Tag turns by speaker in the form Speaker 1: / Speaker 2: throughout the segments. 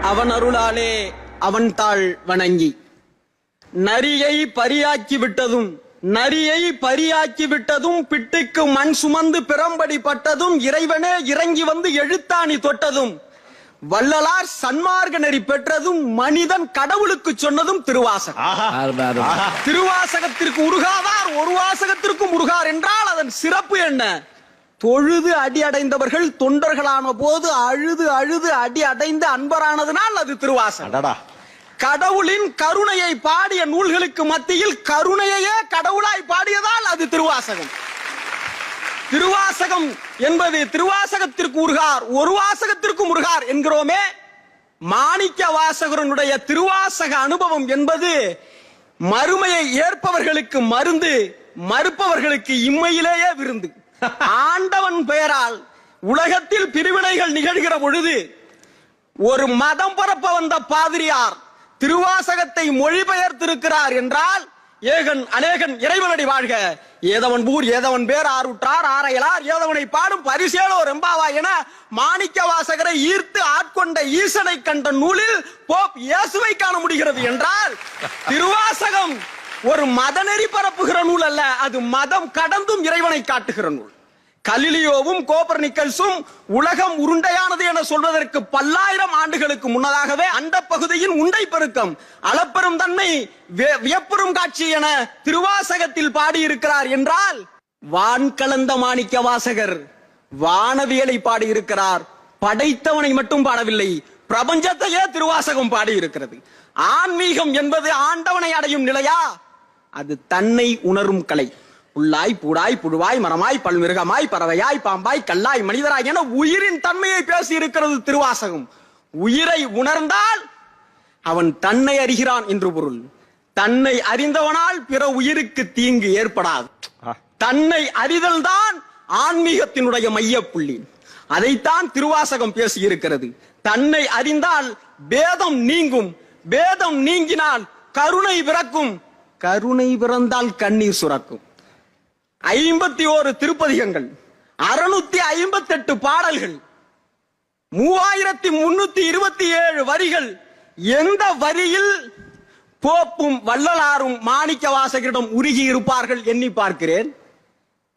Speaker 1: அவன் அருளாலே அவன் தாள் வணங்கி நரியை பரியாக்கி விட்டதும் பிட்டுக்கு மண் சுமந்து பிறம்படி பட்டதும் இறைவனே இறங்கி வந்து எழுத்தாணி தொட்டதும் வள்ளலார் சன்மார்க்க நெறி பெற்றதும் மனிதன் கடவுளுக்கு சொன்னதும் திருவாசகம். திருவாசகத்திற்கு உருகாதார் ஒரு வாசகத்திற்கும் உருகார் என்றால் அதன் சிறப்பு என்ன? தொழுது அடி அடைந்தவர்கள் தொண்டர்களான போது அழுது அழுது அடி அடைந்து அன்பரானதனால் அது திருவாசகம். கடவுளின் கருணையை பாடிய நூல்களுக்கு மத்தியில் கருணையே கடவுளாய் பாடியதால் அது திருவாசகம். திருவாசகம் என்பது திருவாசகத்திற்கு உருகார் ஒரு வாசகத்திற்கும் உருகார் என்கிறோமே. மாணிக்க வாசகருடைய திருவாசக அனுபவம் என்பது மறுமையை ஏற்பவர்களுக்கு மருந்து, மறுப்பவர்களுக்கு இம்மையிலேயே விருந்து. ஆண்டவன் பெயரால் உலகத்தில் பிரிவினைகள் நிகழ்கிற பொழுது ஒரு மதம் பரப்ப வந்த பாதிரியார் திருவாசகத்தை மொழிபெயர்த்திருக்கிறார் என்றால் ஏகன் அநேகன் இறைவனடி வாழ்க, ஏதவன் ஊர் ஏதவன் பேர் ஆறுற்றார் ஆரையலார் ஏதவனை பாடும் பரிசேலோ ரெம்பாவா என மாணிக்க வாசகரை ஈர்த்து ஆட்கொண்ட ஈசனை கண்ட நூலில் போப் இயேசுவை காண முடிகிறது என்றால் திருவாசகம் ஒரு மதநெறி பரப்புகிற நூல் அல்ல, அது மதம் கடந்தும் இறைவனை காட்டுகிற நூல். கலிலியோவும் கோப்பர்னிக்கல்ஸும் உலகம் உருண்டையானது என சொல்வதற்கு பல்லாயிரம் ஆண்டுகளுக்கு முன்னதாகவே அந்த பகுதியின் உண்டை பெருக்கம் அளப்பெரும் தன்மை வியப்பெரும் காட்சி என திருவாசகத்தில் பாடியிருக்கிறார் என்றால் வான் கலந்த மாணிக்க வாசகர் வானவியலை பாடியிருக்கிறார். படைத்தவனை மட்டும் பாடவில்லை, பிரபஞ்சத்தையே திருவாசகம் பாடியிருக்கிறது. ஆன்மீகம் என்பது ஆண்டவனை அடையும் நிலையா? அது தன்னை உணரும் கலை. புல்லாய் பூடாய் புழுவாய் மரமாய் பல்மிருகமாய் பறவையாய் பாம்பாய் கல்லாய் மனிதராய் என உயிரின் தன்மையை பேசி இருக்கிறது திருவாசகம். உயிரை உணர்ந்தால் அவன் தன்னை அறிகிறான் என்று பொருள். தன்னை அறிந்தவனால் பிற உயிருக்கு தீங்கு ஏற்படாது. தன்னை அறிதல் தான் ஆன்மீகத்தினுடைய மையப்புள்ளி. அதைத்தான் திருவாசகம் பேசி இருக்கிறது. தன்னை அறிந்தால் பேதம் நீங்கும், பேதம் நீங்கினால் கருணை பிறக்கும், கருணை பிறந்தால் கண்ணீர் சுரக்கும். 51 திருப்பதிகங்கள், 658 பாடல்கள், 3327 வரிகள். எந்த வரியில் போப்பும் வள்ளலாரும் மாணிக்க வாசகரிடம் உருகி இருப்பார்கள் எண்ணி பார்க்கிறேன்.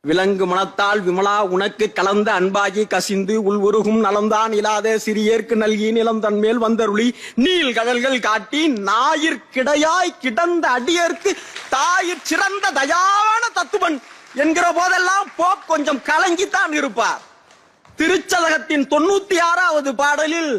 Speaker 1: விலங்கு மனத்தால் விமலா உனக்கு கலந்த அன்பாகி கசிந்து உள்வுருகும் நலம்தான் இல்லாத சிறியேற்கு நல்கி நிலம் தன்மேல் வந்தருளி நீல் கடல்கள் காட்டி ஞாயிற்கிடையாய் கிடந்த அடியேற்கு தாயிற் சிறந்த தயாவான தத்துவன் என்கிற போதெல்லாம் போப் கொஞ்சம் கலங்கித்தான் இருப்பார். திருச்சதகத்தின் 96வது பாடலில்